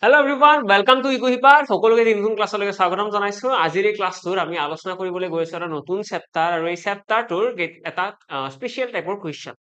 hello' everyone welcome to ইকুহিপাৰ সকলোকে নতুন ক্লাছলৈকে স্বাগতম জনাইছো আজিৰ এই ক্লাছটোৰ আমি আলোচনা কৰিবলৈ গৈছো এটা নতুন চেপ্টাৰ আৰু এই চেপ্টাৰটোৰ এটা স্পেচিয়েল টাইপৰ কুৱেশ্যন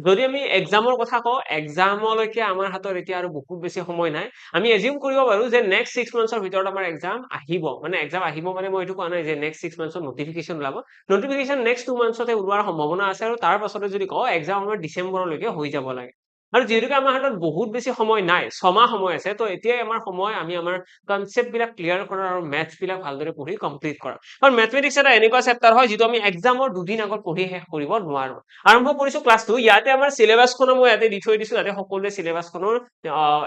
যদি আমি এক্সামৰ কথা কওঁ এক্সামলৈকে আমাৰ হাতত এতিয়া আৰু বহুত বেছি সময় নাই আমি এজিউম কৰিব পাৰো যে নেক্সট 6 মান্থছৰ ভিতৰত আমাৰ এক্সাম আহিব মানে এক্সাম আহিব মানে মই এইটো কোৱা নাই যে নেক্সট 6 মান্থছৰ নটিফিকেশন ওলাব নটিফিকেশন নেক্সট 2 মান্থছতে ওলোৱাৰ সম্ভাৱনা আছে আৰু তাৰ পাছতে যদি কওঁ এক্সাম আমাৰ ডিচেম্বৰলৈকে হৈ যাব লাগে আৰু যিহেতুকে আমাৰ হাতত বহুত বেছি সময় নাই ছমাহ সময় আছে তো এতিয়াই আমাৰ সময় আমি আমাৰ কনসেপ্ট বিলাক ক্লিয়াৰ কৰা আৰু মেথছ বিলাক ভালদৰে পঢ়ি কমপ্লিট কৰা কাৰণ মেথমেটিক্স এটা এনেকুৱা চেপ্টাৰ হয় যিটো আমি এক্সামৰ দুদিন আগত পঢ়ি শেষ কৰিব নোৱাৰো আৰম্ভ কৰিছো ক্লাছটো ইয়াতে আমাৰ সিলেবাসখনো মই ইয়াতে দি থৈ দিছো যাতে সকলোৱে সিলেবাসখনৰ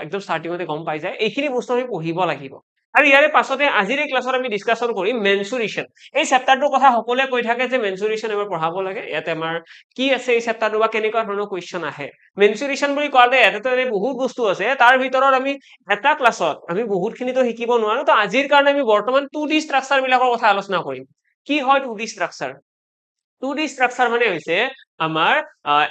একদম ষ্টাৰ্টিংতে গম পাই যায় এইখিনি বস্তু আমি পঢ়িব লাগিব আৰু ইয়াৰে পাছতে আজিৰ এই ক্লাছত আমি ডিসকাশন কৰিম মেনচুৰেশন এই চেপ্টাৰটোৰ কথা সকলোৱে কৈ থাকে যে মেনচুৰেশন এবাৰ পঢ়াব লাগে ইয়াতে আমাৰ কি আছে এই চেপ্টাৰটো বা কেনেকুৱা ধৰণৰ কোৱেশ্চন আহে মেনচুৰেশন বুলি কোৱাতে ইয়াতে বহুত বস্তু আছে তাৰ ভিতৰত আমি এটা ক্লাছত আমি বহুতখিনিতো শিকিব নোৱাৰো তো আজিৰ কাৰণে আমি বৰ্তমান 2D ষ্ট্ৰাকচাৰ বিলাকৰ কথা আলোচনা কৰিম কি হয় 2D ষ্ট্ৰাকচাৰ 2D structure মানে হৈছে আমাৰ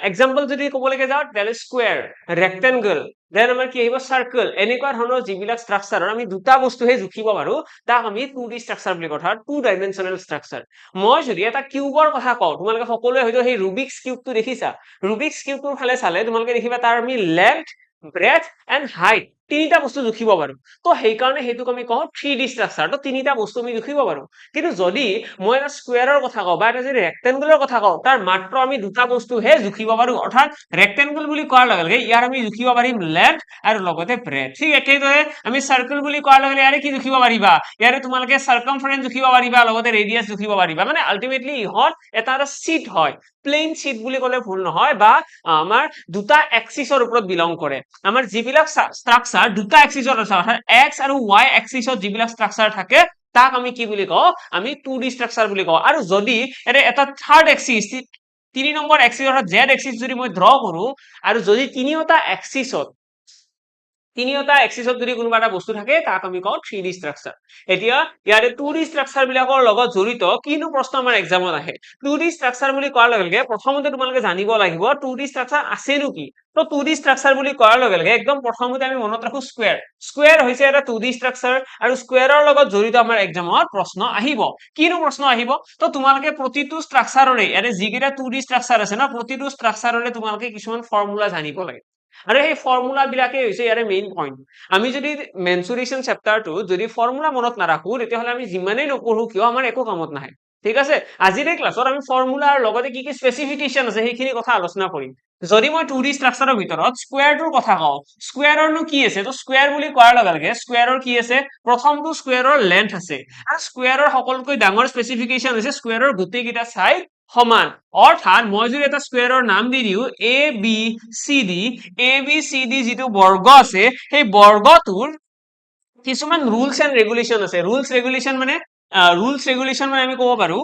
এক্সাম্পল যদি ক'বলৈকে যাওঁ টেল স্কোয়াৰ ৰেক্টেংগল দেন আমাৰ কি আহিব সাৰ্কেল এনেকুৱা ধৰণৰ যিবিলাক ষ্ট্ৰাকচাৰৰ আমি দুটা বস্তুহে জুখিব পাৰো তাক আমি 2D ষ্ট্ৰাকচাৰ বুলি কথা 2 ডাইমেনশনাল ষ্ট্ৰাকচাৰ মই যদি এটা কিউবৰ কথা কওঁ তোমালোকে সকলোৱে হয়তো সেই ৰুবিক্স কিউবটো দেখিছা ৰুবিক্স কিউবটোৰ ফালে চালে তোমালোকে দেখিবা তাৰ আমি লেন্থ ব্ৰেথ এন্ড হাইট তিনিটা বস্তু জুখিব পাৰো তো সেইকাৰণে সেইটোক আমি কওঁ 3D ষ্ট্ৰাকচাৰ তো তিনিটা বস্তু আমি জুখিব পাৰো কিন্তু যদি মই এটা স্কোয়াৰৰ কথা কওঁ বা এটা যদি ৰেক্টেংগুলাৰ কথা কওঁ তাৰ মাত্ৰ আমি দুটা বস্তুহে জুখিব পাৰো অৰ্থাৎ ৰেক্টেংগল বুলি কোৱাৰ লগে লগে ইয়াৰ আমি জুখিব পাৰিম লেন্থ আৰু লগতে ব্ৰেথ ঠিক একেদৰে আমি সাৰ্কেল বুলি কোৱাৰ লগে লগে ইয়াৰে কি জুখিব পাৰিবা ইয়াৰে তোমালোকে সাৰ্কামফাৰেন্স জুখিব পাৰিবা লগতে ৰেডিয়াস জুখিব পাৰিবা মানে আলটিমেটলি ইহত এটা শীট হয় প্লেন শীট বুলি ক'লে ভুল নহয় বা আমাৰ দুটা এক্সিসৰ ওপৰত বিলং কৰে আমাৰ যিবিলাক ষ্ট্ৰাকচাৰ দুটা এক্সিসত আছে অৰ্থাৎ এক্স আৰু ওয়াই এক্সিসত যিবিলাক ষ্ট্ৰাকচাৰ থাকে তাক আমি কি বুলি কওঁ আমি 2D ষ্ট্ৰাকচাৰ বুলি কওঁ আৰু যদি এটা থাৰ্ড এক্সিস 3 নম্বৰ এক্সিস অৰ্থাৎ জেড এক্সিস যদি মই ড্ৰ কৰো আৰু যদি তিনিওটা এক্সিসত যদি কোনোবা এটা বস্তু থাকে তাক আমি কওঁ 3D ষ্ট্ৰাকচাৰ এতিয়া ইয়াৰে 2D ষ্ট্ৰাকচাৰ বিলাকৰ লগত জড়িত কিনো প্ৰশ্ন আমাৰ এক্সামত আহে 2D ষ্ট্ৰাকচাৰ বুলি কোৱাৰ লগে লগে প্ৰথমতে তোমালোকে জানিব লাগিব 2D ষ্ট্ৰাকচাৰ আছেনো কি তো 2D ষ্ট্ৰাকচাৰ বুলি কোৱাৰ লগে লগে একদম প্ৰথমতে আমি মনত ৰাখো স্কোয়াৰ হৈছে এটা 2D ষ্ট্ৰাকচাৰ আৰু স্কোয়াৰৰ লগত জড়িত আমাৰ এক্সামত প্ৰশ্ন আহিব কিনো প্ৰশ্ন আহিব তো তোমালোকে প্ৰতিটো ষ্ট্ৰাকচাৰৰে ইয়াৰে যিকেইটা 2D ষ্ট্ৰাকচাৰ আছে না প্ৰতিটো ষ্ট্ৰাকচাৰৰে তোমালোকে কিছুমান ফৰ্মুলা জানিব লাগে আৰু এই ফৰ্মুলা বিলাকে হৈছে ইয়াৰে মেইন পইণ্ট আমি যদি মেনচুৰেশন চেপ্টাৰটো যদি ফৰ্মুলা মনত নাৰাখো তেতিয়াহ'লে আমি যিমানেই নপঢ়ো কিয় আমাৰ একো কামত নাহে ঠিক আছে আজিৰ এই ক্লাছত আমি ফৰ্মুলাৰ লগতে কি কি স্পেচিফিকেশন আছে সেইখিনি কথা আলোচনা কৰিম যদি মই 2D ষ্ট্ৰাকচাৰৰ ভিতৰত স্কোয়াৰটোৰ কথা কওঁ স্কোয়াৰৰনো কি আছে তো স্কোয়াৰ বুলি কোৱাৰ লগে লগে স্কোয়াৰৰ কি আছে প্ৰথমটো স্কোয়াৰৰ লেন্থ আছে আৰু স্কোয়াৰৰ সকলোতকৈ ডাঙৰ স্পেচিফিকেশন হৈছে স্কোয়াৰৰ গোটেইকেইটা সাইড সমান অৰ্থাৎ মই যদি এটা স্কোয়াৰৰ নাম দি দিও এ বি চি ডি যিটো বৰ্গ আছে সেই বৰ্গটোৰ কিছুমান ৰুলছ এণ্ড ৰেগুলেশ্যন আছে ৰুলছ ৰেগুলেশ্যন মানে আমি ক'ব পাৰো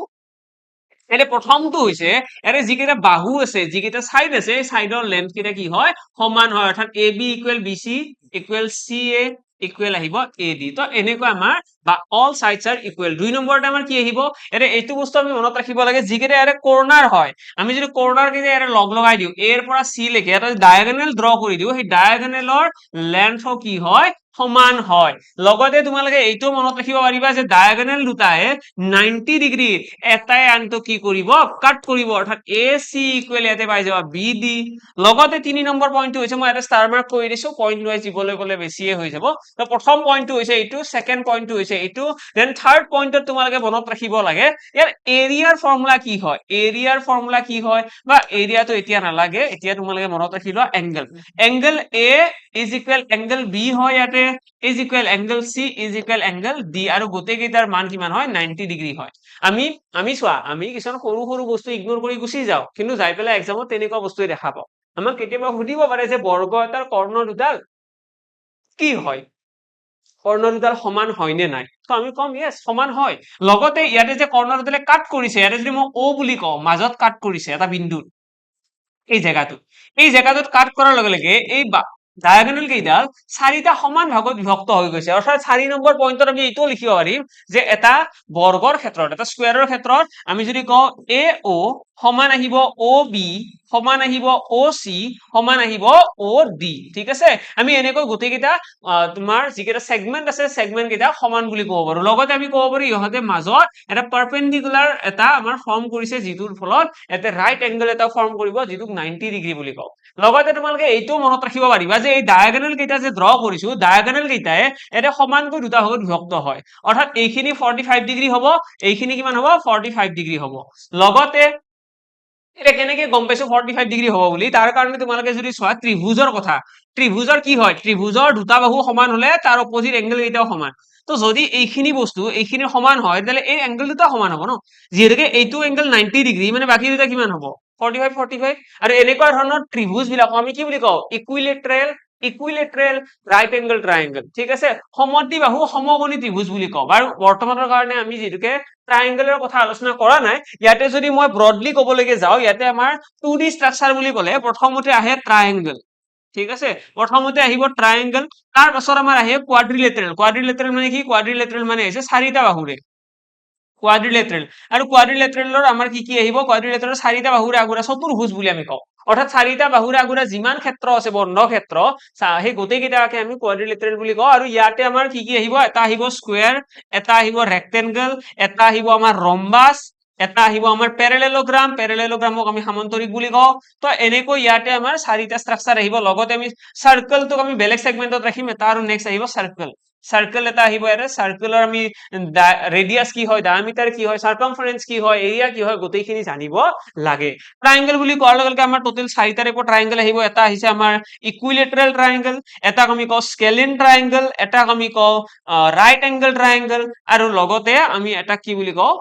এনে প্ৰথমটো হৈছে এৰে যিকেইটা বাহু আছে যিকেইটা সাইড আছে সাইডৰ লেন্থ কেইটা কি হয় সমান হয় অৰ্থাৎ A B equal B C equal C A equal আহিব এ ডি তো এনেকুৱা আমাৰ বা অল সাইডস আৰ ইকুৱেল দুই নম্বৰতে আমাৰ কি আহিব এৰে এইটো বস্তু আমি মনত ৰাখিব লাগে যিকেইটা এৰে কৰ্নাৰ হয় আমি যদি কৰ্নাৰ কেইটা এৰে লগ লগাই দিও এ ৰ পৰা চি লৈকে এটা ডায়াগোনেল ড্ৰ কৰি দিও সেই ডায়াগোনেলৰ লেন্থ কি হয় সমান হয় লগতে তোমালোকে এইটো মনত ৰাখিব পাৰিবা যে ডায়াগোনেল দুটাই 90 ডিগ্ৰী এটাই আনটো কি কৰিব কাট কৰিব অৰ্থাৎ এ চি ইকুৱেল ইয়াতে পাই যাবা বি ডি লগতে 3 নম্বৰ পইণ্টটো হৈছে মই এটা ষ্টাৰ মাৰ্ক কৰি দিছো পইণ্ট ওয়াইজ দিবলৈ গলে বেছিয়ে হৈ যাব তো প্ৰথম পইণ্টটো হৈছে এইটো সেকেন্ড পইণ্টটো হৈছে এইটো দেন থাৰ্ড পইণ্টত তোমালোকে মনত ৰাখিব লাগে ইয়াৰ এৰিয়াৰ ফৰ্মুলা কি হয় বা এৰিয়াটো এতিয়া নালাগে এতিয়া তোমালোকে মনত ৰাখি লোৱা angle A is equal angle B হয় ইয়াতে is equal angle C is equal angle D আৰু গোটেই কেইটাৰ মান কিমান হয় 90 ডিগ্ৰী হয় আমি চোৱা আমি কিছুমান সৰু সৰু বস্তু ইগনোৰ কৰি গুচি যাও কিন্তু যাই পেলাই এক্সামত তেনেকুৱা বস্তুৱে দেখা পাও আমাক কেতিয়াবা সুধিব পাৰে যে বৰ্গ এটাৰ কৰ্ণ দুডাল কি হয় কৰ্ণ দুডাল সমান হয় নে নাই তো আমি কম ইয়েস সমান হয় লগতে ইয়াতে যে কৰ্ণ দুডালে কাট কৰিছে ইয়াতে যদি মই ও বুলি কওঁ মাজত কাট কৰিছে এটা বিন্দুত এই জেগাটোত কাট কৰাৰ লগে লগে এই ডায়াগোনেল কেইডাল চাৰিটা সমান ভাগত বিভক্ত হৈ গৈছে অৰ্থাৎ 4 নম্বৰ পইণ্টত আমি এইটো লিখিব পাৰিম যে এটা বৰ্গৰ ক্ষেত্ৰত এটা স্কোয়াৰৰ ক্ষেত্ৰত আমি যদি কওঁ এ ও সমান আহিব ও বি সমান আহিব OC সমান আহিব OD ঠিক আছে আমি এনেকৈ গোটেইকেইটা তোমাৰ যিকেইটা সেগমেন্ট আছে সেগমেন্ট কেইটা সমান বুলি ক'ব পাৰো লগতে আমি ক'ব পাৰো ইহঁতে মাজত এটা পাৰপেন্ডিকুলাৰ এটা আমাৰ ফৰ্ম কৰিছে যিটোৰ ফলত এটা ৰাইট এংগল এটা ফৰ্ম কৰিব যিটোক 90 ডিগ্ৰী বুলি কওঁ লগতে তোমালোকে এইটো মনত ৰাখিব পাৰিবা যে এই ডায়াগোনেল কেইটা যে ড্ৰ কৰিছো ডায়াগোনেল কেইটাই এটা সমানকৈ দুটা ভাগত বিভক্ত হয় অৰ্থাৎ এইখিনি 45 ডিগ্ৰী হ'ব এইখিনি কিমান হ'ব 45 ডিগ্ৰী হ'ব লগতে এটা কেনেকে গম পাইছো 45 ডিগ্ৰী হ'ব বুলি তাৰ কাৰণে তোমালোকে যদি চোৱা ত্ৰিভুজৰ কথা ত্ৰিভুজৰ কি হয় ত্ৰিভুজৰ দুটা বাহু সমান হলে তাৰ অপোজিট এংগল কেইটাও সমান তো যদি এইখিনি বস্তু এইখিনি সমান হয় তাহলে এই এংগল দুটা সমান হ'ব ন যিহেতুকে এইটো এংগল 90 ডিগ্ৰী মানে বাকি দুটা কিমান হ'ব 45 আৰু এনেকুৱা ধৰণৰ ত্ৰিভুজ বিলাক আমি কি বুলি কওঁ ইকুইলেটৰেল ৰাইট এংগল ট্ৰায়াংগল ঠিক আছে সমদ্বিবাহু সমকোণী ত্ৰিভুজ বুলি কওঁ আৰু বৰ্তমানৰ কাৰণে আমি যিহেতুকে ট্ৰায়াংগলৰ কথা আলোচনা কৰা নাই ইয়াতে যদি মই ব্ৰডলি ক'বলৈকে যাওঁ ইয়াতে আমাৰ 2D ষ্ট্ৰাকচাৰ বুলি ক'লে প্ৰথমতে আহে ট্ৰায়াংগল ঠিক আছে প্ৰথমতে আহিব ট্ৰায়াংগল তাৰ পাছত আমাৰ আহে কোৱাড্ৰিলেটাৰেল মানে কি কোৱাড্ৰিলেটাৰেল মানে হৈছে চাৰিটা বাহুৰে কোৱাড্ৰিলেটাৰেল আৰু কোৱাড্ৰিলেটাৰেলৰ আমাৰ কি আহিব কোৱাড্ৰিলেটাৰেলৰ চাৰিটা বাহুৰে আগুৰা চতুৰ্ভুজ বুলি আমি কওঁ অৰ্থাৎ চাৰিটা বাহুৰে আগুৰা যিমান ক্ষেত্ৰ আছে বন্ধ ক্ষেত্ৰ সেই গোটেই কেইটাকে আমি কোৱাড্ৰিলেটাৰেল বুলি কওঁ আৰু ইয়াতে আমাৰ কি আহিব এটা আহিব স্কোয়াৰ এটা আহিব ৰেক্টেংগল এটা আহিব আমাৰ ৰম্বাস এটা আহিব আমাৰ পেৰেলেলোগ্ৰামক আমি সামান্তৰিক বুলি কওঁ তো এনেকৈ ইয়াতে আমাৰ চাৰিটা ষ্ট্ৰাকচাৰ আহিব লগতে আমি সাৰ্কেলটোক আমি বেলেগ সেগমেন্টত ৰাখিম এটা আৰু নেক্সট আহিব সাৰ্কেল এটা আহিব ইয়াতে সাৰ্কেলৰ আমি ৰেডিয়াস কি হয় ডায়ামিটাৰ কি হয় সাৰ্কামফাৰেন্স কি হয় এৰিয়া কি হয় গোটেইখিনি জানিব লাগে ট্ৰায়াংগল বুলি কোৱাৰ লগে লগে আমাৰ টোটেল চাৰিটা টাইপৰ ট্ৰায়াংগল আহিব এটা আহিছে আমাৰ ইকুইলেটাৰেল ট্ৰায়াংগল এটাক আমি কওঁ স্কেলিন ট্ৰায়াংগল এটাক আমি কওঁ ৰাইট এংগল ট্ৰায়াংগল আৰু লগতে আমি এটা কি বুলি কওঁ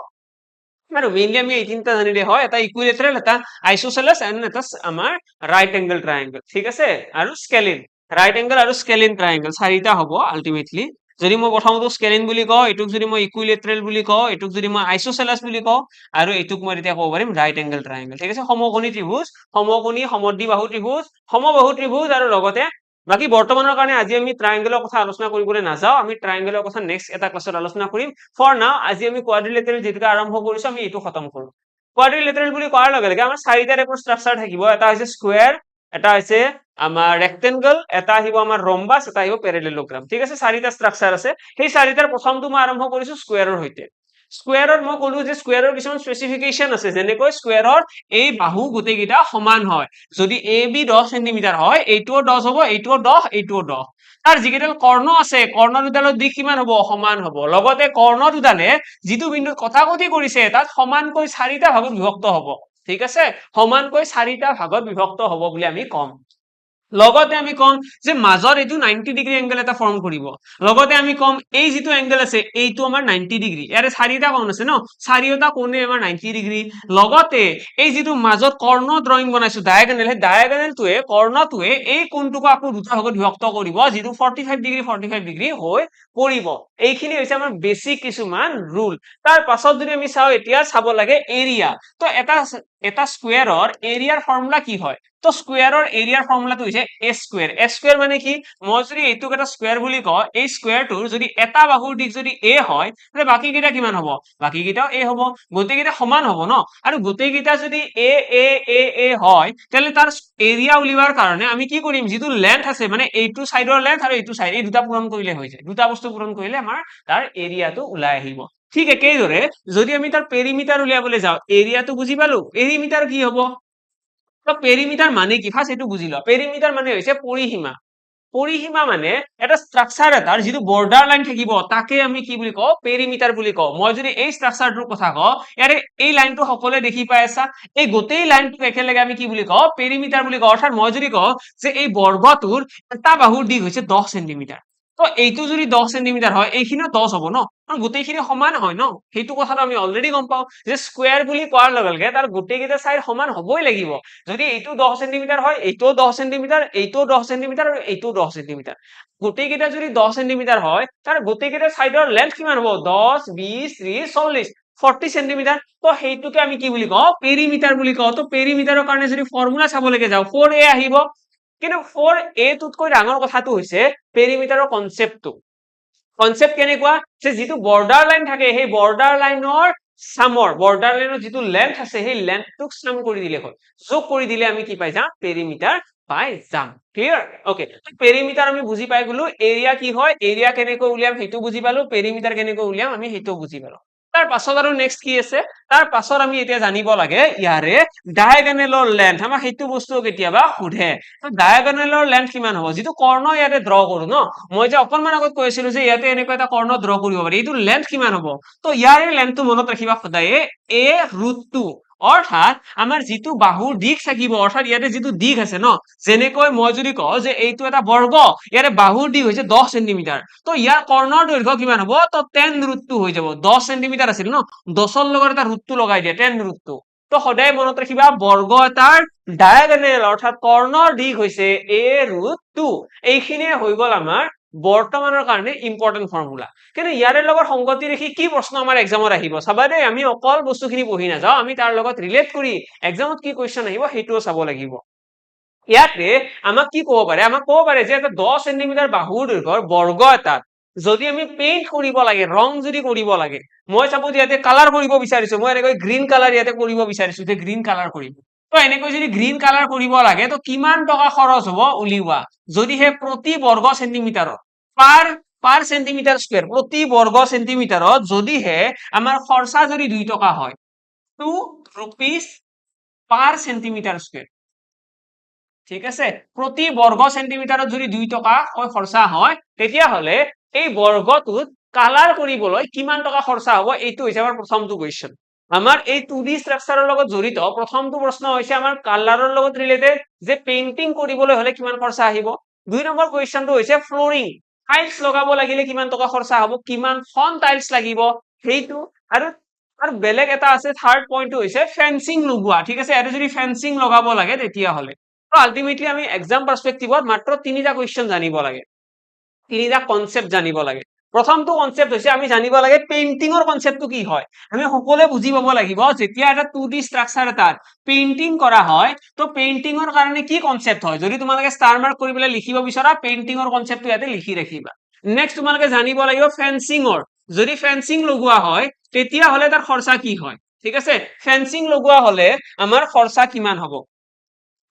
আৰু মেইনলি আমি এই তিনটা জানিলে হয় এটা ইকুইলেটাৰেল এটা আইসোসেলেস এন্ড এটা আমাৰ ৰাইট এংগল ট্ৰায়াংগল ঠিক আছে আৰু স্কেলিন ৰাইট এংগল আৰু স্কেলিন ট্ৰায়াংগল চাৰিটা হ'ব আলটিমেটলি যদি মই প্ৰথমটো স্কেলিন বুলি কওঁ এইটোক যদি মই ইকুইলেটাৰেল বুলি কওঁ এইটোক যদি মই আইসোসেলেস বুলি কওঁ আৰু এইটোক মই এতিয়া ক'ব পাৰিম ৰাইট এংগল ট্ৰায়াংগল ঠিক আছে সমকোণী ত্ৰিভুজ সমকোণী সমদ্বিবাহু ত্ৰিভুজ সমবাহু ত্ৰিভুজ আৰু লগতে বাকি বৰ্তমানৰ কাৰণে আজি আমি ট্ৰায়াংগলৰ কথা আলোচনা কৰিবলৈ নাযাওঁ আমি ট্ৰায়াংগলৰ কথা নেক্সট এটা ক্লাছত আলোচনা কৰিম ফৰ নাও আজি আমি কোৱাড্ৰিলেটাৰেল যেটা আৰম্ভ কৰিছো আমি এইটো খতম কৰো কোৱাড্ৰিলেটাৰেল বুলি কোৱাৰ লগে লগে আমাৰ চাৰিটা টাইপৰ ষ্ট্ৰাকচাৰ থাকিব এটা হৈছে স্কোয়াৰ এটা হৈছে আমাৰ ৰেক্টেংগল এটা আহিব আমাৰ ৰম্বাস এটা আহিব পেৰেলেলোগ্ৰাম ঠিক আছে চাৰিটা ষ্ট্ৰাকচাৰ আছে সেই চাৰিটাৰ প্ৰথমটো মই আৰম্ভ কৰিছো স্কোয়াৰৰ সৈতে স্কোয়াৰত মই ক'লো যে স্কোয়াৰৰ কিছুমান স্পেচিফিকেশন আছে যেনেকৈ স্কোয়াৰৰ এই বাহু গোটেইকেইটা সমান হয় যদি এ বি 10 সেন্টিমিটাৰ হয় এইটোও 10 হ'ব এইটোও 10 এইটোও 10 তাৰ যিকেইডাল কৰ্ণ আছে কৰ্ণ দুডালৰ দিশ কিমান হ'ব সমান হ'ব লগতে কৰ্ণ দুডালে যিটো বিন্দুত কটাকটি কৰিছে তাত সমানকৈ চাৰিটা ভাগত বিভক্ত হ'ব ঠিক আছে সমানকৈ চাৰিটা ভাগত বিভক্ত হ'ব বুলি আমি কম লগতে আমি কম যে মাজৰ এইটো 90 ডিগ্ৰী এংগল এটা ফৰ্ম কৰিব লগতে আমি কম এই যিটো এংগল আছে এইটো আমাৰ 90 ডিগ্ৰী ইয়াৰে চাৰিটা কোণ আছে ন চাৰিটা কোণে আমাৰ 90 ডিগ্ৰী লগতে এই যিটো মাজত কৰ্ণ ড্ৰয়িং বনাইছো ডায়াগোনেল সেই ডায়াগোনেলটোৱে কৰ্ণটোৱে এই কোণটোক আকৌ দুটা ভাগত বিভক্ত কৰিব যিটো 45 ডিগ্ৰী হৈ পৰিব এইখিনি হৈছে আমাৰ বেসিক কিছুমান ৰুল তাৰ পাছত যদি আমি চাও এতিয়া চাব লাগে এৰিয়া তো এটা স্কোয়াৰৰ এৰিয়াৰ ফৰ্মুলা কি হয় তো স্কোয়াৰৰ এৰিয়াৰ ফৰ্মুলাটো হৈছে এ স্কোয়াৰ মানে কি মই যদি এইটোক এটা স্কোয়াৰ বুলি কওঁ এই স্কোয়াৰটোৰ যদি এটা বাহুৰ দিশ যদি এ হয় তাহলে বাকি কেইটা কিমান হ'ব বাকি কেইটাও এ হ'ব গোটেইকেইটা সমান হ'ব ন আৰু গোটেইকেইটা যদি এ হয় তাহলে তাৰ এৰিয়া উলিওৱাৰ কাৰণে আমি কি কৰিম যিটো লেন্থ আছে মানে এইটো সাইডৰ লেন্থ আৰু এইটো সাইড এই দুটা পূৰণ কৰিলে হৈ যায় দুটা বস্তু পূৰণ কৰিলে আমাৰ তাৰ এৰিয়াটো ওলাই আহিব ঠিক একেদৰে যদি আমি তাৰ পেৰিমিটাৰ উলিয়াবলৈ যাওঁ এৰিয়াটো বুজি পালো পেৰিমিটাৰ কি হ'ব তো পেৰিমিটাৰ মানে কি ফাৰ্স্ট এইটো বুজি লোৱা পেৰিমিটাৰ মানে হৈছে পৰিসীমা মানে এটা ষ্ট্ৰাকচাৰ এটাৰ যিটো বৰ্ডাৰ লাইন থাকিব তাকে আমি কি বুলি কওঁ পেৰিমিটাৰ বুলি কওঁ মই যদি এই ষ্ট্ৰাকচাৰটোৰ কথা কওঁ ইয়াৰে এই লাইনটো সকলোৱে দেখি পাই আছা এই গোটেই লাইনটোক একেলগে আমি কি বুলি কওঁ পেৰিমিটাৰ বুলি কওঁ অৰ্থাৎ মই যদি কওঁ যে এই বৰ্গটোৰ এটা বাহুৰ দিশ হৈছে 10 সেন্টিমিটাৰ তো এইটো যদি 10 সেন্টিমিটাৰ হয় এইখিনিও 10 হ'ব ন কাৰণ গোটেইখিনি সমান হয় ন সেইটো কথাটো আমি অলৰেডি গম পাওঁ যে স্কোয়াৰ বুলি কোৱাৰ লগে লগে তাৰ গোটেইকেইটা সাইড সমান হ'বই লাগিব যদি এইটো 10 সেন্টিমিটাৰ হয় এইটোও 10 সেন্টিমিটাৰ এইটোও 10 সেন্টিমিটাৰ আৰু এইটোও 10 সেন্টিমিটাৰ গোটেইকেইটা যদি 10 সেন্টিমিটাৰ হয় তাৰ গোটেইকেইটা সাইডৰ লেন্থ কিমান হ'ব 10 20 30 40 40 সেন্টিমিটাৰ তো সেইটোকে আমি কি বুলি কওঁ পেৰিমিটাৰ বুলি কওঁ তো পেৰিমিটাৰৰ কাৰণে যদি ফৰ্মুলা চাবলৈকে যাওঁ 4a আহিব কিন্তু 4a টোতকৈ ডাঙৰ কথাটো হৈছে পেৰিমিটাৰৰ কনসেপ্টটো কনসেপ্ট কেনেকুৱা যে যিটো বৰ্ডাৰ লাইন থাকে সেই বৰ্ডাৰ লাইনৰ সামৰ বৰ্ডাৰ লাইনৰ যিটো লেন্থ আছে সেই লেন্থটোক সাম কৰি দিলে হয় যোগ কৰি দিলে আমি কি পাই যাম পেৰিমিটাৰ পাই যাম ক্লিয়াৰ ওকে পেৰিমিটাৰ আমি বুজি পাই গলো এৰিয়া কি হয় এৰিয়া কেনেকৈ উলিয়াম সেইটো বুজি পালো পেৰিমিটাৰ কেনেকৈ উলিয়াম আমি সেইটো বুজি পালো তাৰ পাছত আৰু নেক্সট কি আছে তাৰ পাছত আমি এতিয়া জানিব লাগে ইয়াৰে ডায়াগনেলৰ লেন্থ আমাৰ সেইটো বস্তু কেতিয়াবা সোধে ডায়াগনেলৰ লেন্থ কিমান হ'ব যিটো কৰ্ণ ইয়াতে ড্ৰ কৰো ন মই যে অকনমান আগত কৈছিলো যে ইয়াতে এনেকুৱা এটা কৰ্ণ ড্ৰ কৰিব পাৰি এইটো লেন্থ কিমান হ'ব তো ইয়াৰে লেন্থটো মনত ৰাখিবা সদায় a√2 অৰ্থাৎ আমাৰ যিটো বাহুৰ দিশ থাকিব অৰ্থাৎ ইয়াতে যিটো দিশ আছে ন যেনেকৈ মই যদি কওঁ যে এইটো এটা বৰ্গ ইয়াৰে বাহুৰ দিশ হৈছে 10 সেন্টিমিটাৰ তো ইয়াৰ কৰ্ণৰ দৈৰ্ঘ্য কিমান হ'ব তো tan√2 হৈ যাব 10 সেন্টিমিটাৰ আছিল ন 10ৰ লগত এটা ৰুটটো লগাই দিয়া tan√2 তো সদায় মনত ৰাখিবা বৰ্গ এটাৰ ডায়াগনেল অৰ্থাৎ কৰ্ণৰ দিশ হৈছে a√2 এইখিনিয়ে হৈ গ'ল আমাৰ বৰ্তমানৰ কাৰণে ইম্পৰ্টেন্ট ফৰ্মুলা কিন্তু ইয়াৰে লগত সংগতি ৰাখি কি প্ৰশ্ন আমাৰ এক্সামত আহিব চাবা দেই আমি অকল বস্তুখিনি পঢ়ি নাযাওঁ আমি তাৰ লগত ৰিলেট কৰি এক্সামত কি কুৱেশ্যন আহিব সেইটোও চাব লাগিব ইয়াতে আমাক কি ক'ব পাৰে আমাক ক'ব পাৰে যে এটা 10 সেন্টিমিটাৰ বাহুৰ দৈৰ্ঘ্যৰ বৰ্গ এটাত যদি আমি পেইন্ট কৰিব লাগে ৰং যদি কৰিব লাগে মই চাপোজ ইয়াতে কালাৰ কৰিব বিচাৰিছো মই এনেকৈ গ্ৰীণ কালাৰ ইয়াতে কৰিব বিচাৰিছো যে গ্ৰীণ কালাৰ কৰিম তো এনেকৈ যদি গ্ৰীণ কালাৰ কৰিব লাগে তো কিমান টকা খৰচ হ'ব উলিওৱা যদিহে প্ৰতি বৰ্গ সেন্টিমিটাৰত পাৰ সেন্টিমিটাৰ স্কয়াৰ প্ৰতি বৰ্গ সেন্টিমিটাৰত যদিহে আমাৰ খৰচা যদি 2 টকা হয় 2 rupees পাৰ সেন্টিমিটাৰ স্কয়াৰ ঠিক আছে প্ৰতি বৰ্গ সেন্টিমিটাৰত যদি 2 টকা খৰচা হয় তেতিয়াহলে এই বৰ্গটোত কালাৰ কৰিবলৈ কিমান টকা খৰচা হ'ব এইটো হৈছে আমাৰ প্ৰথমটো কোৱেশ্চন আমাৰ এই 2D ষ্ট্ৰাকচাৰৰ লগত জড়িত প্ৰথমটো প্ৰশ্ন হৈছে আমাৰ কালাৰৰ লগত ৰিলেটেড যে পেইন্টিং কৰিবলৈ হলে কিমান খৰচা আহিব 2 নম্বৰ কোৱেশ্চনটো হৈছে ফ্লোৰিং টাইলছ লগাব লাগিলে কিমান টকা খৰচা হ'ব কিমানখন টাইলছ লাগিব সেইটো আৰু বেলেগ এটা আছে থাৰ্ড পইণ্টটো হৈছে ফেন্সিং লগোৱা ঠিক আছে ইয়াতে যদি ফেন্সিং লগাব লাগে তেতিয়াহলে আলটিমেটলি আমি এক্সাম পাৰ্সপেক্টিভত মাত্ৰ 3টা কোৱেশ্চন জানিব লাগে 3টা কনসেপ্ট জানিব লাগে প্ৰথমটো কনসেপ্ট হৈছে আমি জানিব লাগে পেইন্টিংৰ কনসেপ্টটো কি হয় আমি সকলোৱে বুজি পাব লাগিব যেতিয়া এটা 2D ষ্ট্ৰাকচাৰ এটাত পেইন্টিং কৰা হয় তো পেইন্টিংৰ কাৰণে কি কনসেপ্ট হয় যদি তোমালোকে ষ্টাৰ মাৰ্ক কৰি পেলাই লিখিব বিচৰা পেইন্টিংৰ কনসেপ্টটো ইয়াতে লিখি ৰাখিবা নেক্সট তোমালোকে জানিব লাগিব ফেন্সিংৰ যদি ফেন্সিং লগোৱা হয় তেতিয়া হলে তাৰ খৰচা কি হয় ঠিক আছে ফেন্সিং লগোৱা হলে আমাৰ খৰচা কিমান হ'ব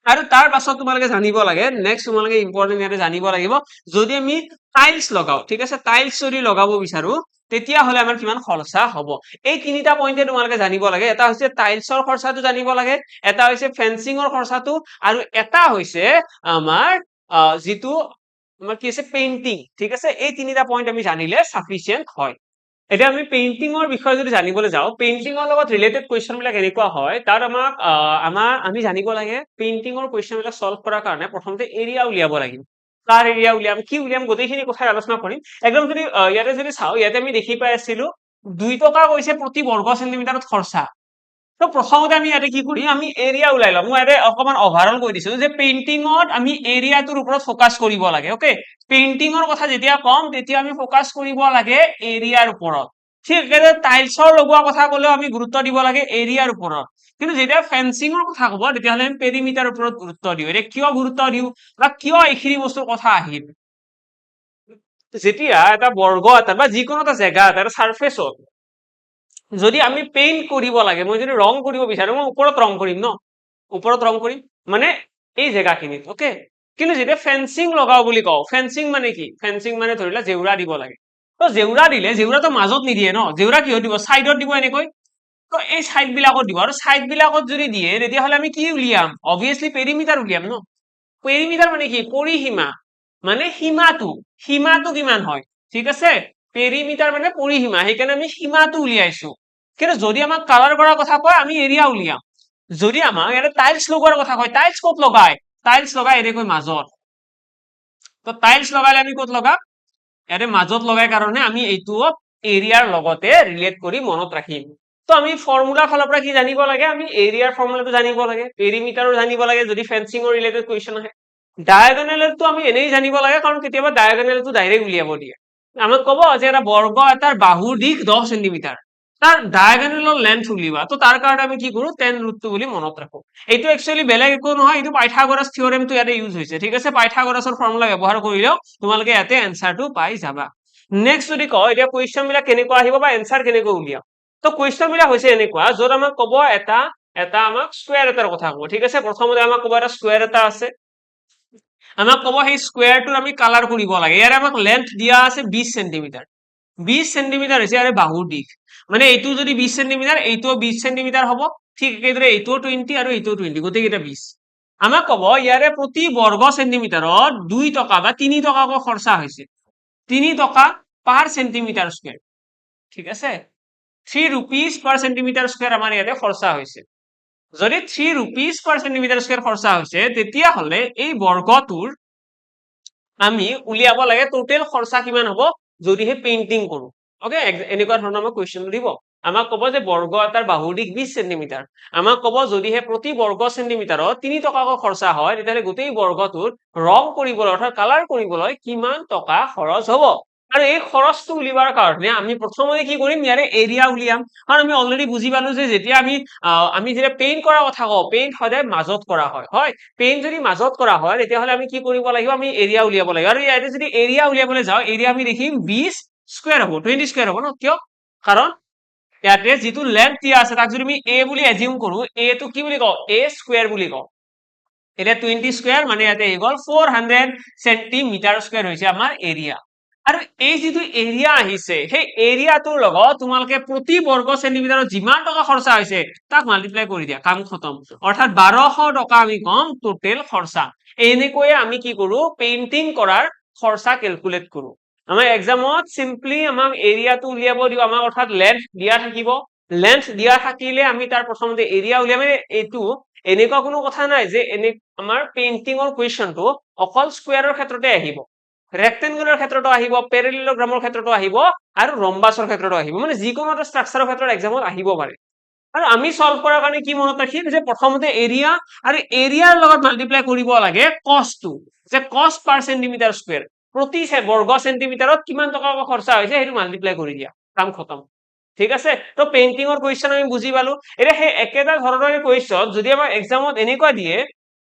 আৰু তাৰ পাছত তোমালোকে জানিব লাগে নেক্সট তোমালোকে ইম্পৰ্টেন্ট ইয়াতে জানিব লাগিব যদি আমি টাইলছ লগাও ঠিক আছে টাইলছ যদি লগাব বিচাৰো তেতিয়া হলে আমাৰ কিমান খৰচা হ'ব এই 3টা পইণ্টে তোমালোকে জানিব লাগে এটা হৈছে টাইলছৰ খৰচাটো জানিব লাগে এটা হৈছে ফেন্সিংৰ খৰচাটো আৰু এটা হৈছে আমাৰ যিটো আমাৰ কি আছে পেইন্টিং ঠিক আছে এই 3টা পইণ্ট আমি জানিলে সাফিচিয়েন্ট হয় এতিয়া আমি পেইন্টিংৰ বিষয়ে যদি জানিবলৈ যাওঁ পেইন্টিংৰ লগত ৰিলেটেড কুৱেশ্যন বিলাক এনেকুৱা হয় তাত আমাক আমি জানিব লাগে পেইন্টিংৰ কুৱেশ্যন বিলাক সলভ কৰাৰ কাৰণে প্ৰথমতে এৰিয়া উলিয়াব লাগিব কাৰ এৰিয়া উলিয়াম কি উলিয়াম গোটেইখিনি কথা আলোচনা কৰিম একদম যদি ইয়াতে যদি চাওঁ ইয়াতে আমি দেখি পাই আছিলো 2 টকা কৈছে প্ৰতি বৰ্গ সেন্টিমিটাৰত খৰচা তো প্ৰথমতে আমি ইয়াতে কি কৰিম আমি এৰিয়া উলাই লম মই ইয়াতে অকমান ওভাৰঅল কৈ দিছো যে পেইন্টিংত আমি এৰিয়াটোৰ ওপৰত ফোকাস কৰিব লাগে ওকে পেইন্টিংৰ কথা যেতিয়া কম তেতিয়া আমি ফোকাস কৰিব লাগে এৰিয়াৰ ওপৰত ঠিক একেদৰে টাইলছৰ লগোৱা কথা ক'লেও আমি গুৰুত্ব দিব লাগে এৰিয়াৰ ওপৰত কিন্তু যেতিয়া ফেন্সিংৰ কথা ক'ব তেতিয়াহ'লে আমি পেৰিমিটাৰৰ ওপৰত গুৰুত্ব দিওঁ এতিয়া কিয় গুৰুত্ব দিওঁ বা কিয় এইখিনি বস্তুৰ কথা আহিল যেতিয়া এটা বৰ্গ এটা বা যিকোনো এটা জেগা এটা সাৰফেসত যদি আমি পেইন্ট কৰিব লাগে মই যদি ৰং কৰিব বিচাৰো মই ওপৰত ৰং কৰিম ন ওপৰত ৰং কৰিম মানে এই জেগাখিনিত ওকে কিন্তু যেতিয়া ফেন্সিং লগাও বুলি কওঁ ফেন্সিং মানে কি ফেন্সিং মানে ধৰিলা জেউৰা দিব লাগে তো জেউৰা দিলে জেউৰাটো মাজত নিদিয়ে ন জেউৰা কিহত দিব সাইডত দিব এনেকৈ তো এই সাইড বিলাকত দিব আৰু সাইড বিলাকত যদি দিয়ে তেতিয়াহ'লে আমি কি উলিয়াম অবভিয়াসলি পেৰিমিটাৰ উলিয়াম ন পেৰিমিটাৰ মানে কি পৰিসীমা মানে সীমাটো কিমান হয় ঠিক আছে পেৰিমিটাৰ মানে পৰিসীমা সেইকাৰণে আমি সীমাটো উলিয়াইছো কিন্তু যদি আমাক কালাৰ কৰাৰ কথা কয় আমি এৰিয়া উলিয়াম যদি আমাক এটা টাইলছ লগোৱাৰ কথা কয় টাইলছ ক'ত লগায় টাইলছ লগাই এনেকৈ মাজত তো টাইলছ লগালে আমি ক'ত লগাম ইয়াতে মাজত লগাই কাৰণে আমি এইটো এৰিয়াৰ লগতে ৰিলেট কৰি মনত ৰাখিম তো আমি ফৰ্মুলা ফালৰ পৰা কি জানিব লাগে আমি এৰিয়াৰ ফৰ্মুলাটো জানিব লাগে পেৰিমিটাৰো জানিব লাগে যদি ফেন্সিংৰ ৰিলেটেড কুৱেশ্যন আহে ডায়াগনেলটো আমি এনেই জানিব লাগে কাৰণ কেতিয়াবা ডায়াগনেলটো ডাইৰেক্ট উলিয়াব দিয়ে আমাক ক'ব যে এটা বৰ্গ এটাৰ বাহুৰ দিশ 10 সেন্টিমিটাৰ তাৰ ডায়াগনেলৰ লেন্থ উলিওৱা তো তাৰ কাৰণে আমি কি কৰো tan√2 বুলি মনত ৰাখো এইটো একচুয়ালি বেলেগ একো নহয় এইটো পাইথাগোৰাছ থিওৰেমটো ইয়াতে ইউজ হৈছে ঠিক আছে পাইথাগোৰাছৰ ফৰ্মুলা ব্যৱহাৰ কৰিলেও তোমালোকে ইয়াতে এনসাৰটো পাই যাবা নেক্সট যদি কয় এতিয়া কুৱেশ্যন বিলাক কেনেকুৱা আহিব বা এনসাৰ কেনেকৈ উলিয়াম তো কুৱেশ্যন বিলাক হৈছে এনেকুৱা য'ত আমাক ক'ব এটা আমাক স্কুৱেৰ এটাৰ কথা ক'ব ঠিক আছে প্ৰথমতে আমাক ক'ব এটা স্কুৱেৰ এটা আছে আমাক ক'ব সেই স্কুৱেৰটোৰ আমি কালাৰ কৰিব লাগে ইয়াৰে আমাক লেন্থ দিয়া আছে 20 সেন্টিমিটাৰ 20 সেন্টিমিটাৰ হৈছে ইয়াৰে বাহুৰ দিশ মানে এইটো যদি 20 সেন্টিমিটাৰ এইটোও 20 সেন্টিমিটাৰ হ'ব ঠিক একেদৰে এইটোও 20 আৰু এইটোও 20 গোটেইকেইটা 20 আমাক ক'ব ইয়াৰে প্ৰতি বৰ্গ সেন্টিমিটাৰত 2 টকা বা 3 টকাকৈ খৰচা হৈছে 3 টকা পাৰ সেন্টিমিটাৰ স্কুৱেৰ ঠিক আছে 3 rupees per centimeter square আমাৰ ইয়াতে খৰচা হৈছে যদি 3 rupees per centimeter square খৰচা হৈছে তেতিয়াহ'লে এই বৰ্গটোৰ আমি উলিয়াব লাগে টোটেল খৰচা কিমান হ'ব যদিহে পেইন্টিং কৰো ওকে এনেকুৱা ধৰণৰ আমাক কুৱেশ্যন দিব আমাক ক'ব যে বৰ্গ এটাৰ বাহুৰ দিশ 20 সেন্টিমিটাৰ আমাক ক'ব যদিহে প্ৰতি বৰ্গ সেন্টিমিটাৰত 3 টকাকৈ খৰচা হয় তেতিয়াহ'লে গোটেই বৰ্গটোৰ ৰং কৰিবলৈ অৰ্থাৎ কালাৰ কৰিবলৈ কিমান টকা খৰচ হ'ব আৰু এই খৰচটো উলিয়াবৰ কাৰণে আমি প্ৰথমতে কি কৰিম ইয়াৰে এৰিয়া উলিয়াম কাৰণ আমি অলৰেডি বুজি পালো যে যেতিয়া আমি যেতিয়া পেইন্ট কৰাৰ কথা কওঁ পেইন্ট সদায় মাজত কৰা হয় পেইন্ট যদি মাজত কৰা হয় তেতিয়াহ'লে আমি কি কৰিব লাগিব আমি এৰিয়া উলিয়াব লাগিব আৰু ইয়াতে যদি এৰিয়া উলিয়াবলৈ যাওঁ এৰিয়া আমি দেখিম 20 স্কুৱেৰ হ'ব 20 স্কুৱেৰ হ'ব ন কিয় কাৰণ ইয়াতে যিটো লেন্থ দিয়া আছে তাক যদি আমি a বুলি এজিউম কৰো a টো কি বুলি কওঁ a স্কুৱেৰ বুলি কওঁ এতিয়া 20 স্কুৱেৰ মানে ইয়াতে আহি গ'ল 400 সেন্টিমিটাৰ স্কুৱেৰ হৈছে আমাৰ এৰিয়া আৰু এই যিটো এৰিয়া আহিছে সেই এৰিয়াটোৰ লগত তোমালোকে প্ৰতি বৰ্গ সেন্টিমিটাৰত যিমান টকা খৰচা হৈছে তাক মাল্টিপ্লাই কৰি দিয়া কাম খতম অৰ্থাৎ 1200 টকা আমি কম টোটেল খৰচা এনেকৈয়ে আমি কি কৰো পেইন্টিং কৰাৰ খৰচা ক্যালকুলেট কৰো আমাৰ এক্সামত সিম্পলি আমাক এৰিয়াটো উলিয়াব দিব আমাক অৰ্থাৎ লেন্থ দিয়া থাকিব লেন্থ দিয়া থাকিলে আমি তাৰ প্ৰথমতে এৰিয়া উলিয়াম এইটো এনেকুৱা কোনো কথা নাই যে আমাৰ পেইন্টিংৰ কুৱেশ্যনটো অকল স্কুৱেৰৰ ক্ষেত্ৰতে আহিব ৰেক্টেংগুলাৰ ক্ষেত্ৰতো আহিব পেৰেলেলোগ্ৰামৰ ক্ষেত্ৰতো আহিব আৰু ৰম্বাসৰ ক্ষেত্ৰতো আহিব মানে যিকোনো এটা ষ্ট্ৰাকচাৰৰ ক্ষেত্ৰত এক্সামত আহিব পাৰে আৰু আমি সলভ কৰাৰ কাৰণে কি মনত ৰাখিম যে প্ৰথমতে এৰিয়া আৰু এৰিয়াৰ লগত মাল্টিপ্লাই কৰিব লাগে কষ্টটো যে কষ্ট পাৰ সেন্টিমিটাৰ স্কুৱেৰ প্ৰতি বৰ্গ সেন্টিমিটাৰত কিমান টকা খৰচা হৈছে সেইটো মাল্টিপ্লাই কৰি দিয়া কাম খতম ঠিক আছে তো পেইন্টিংৰ কুৱেশ্যন আমি বুজি পালো এতিয়া সেই একেটা ধৰণৰ কুৱেশ্যন যদি আমাৰ এক্সামত এনেকুৱা দিয়ে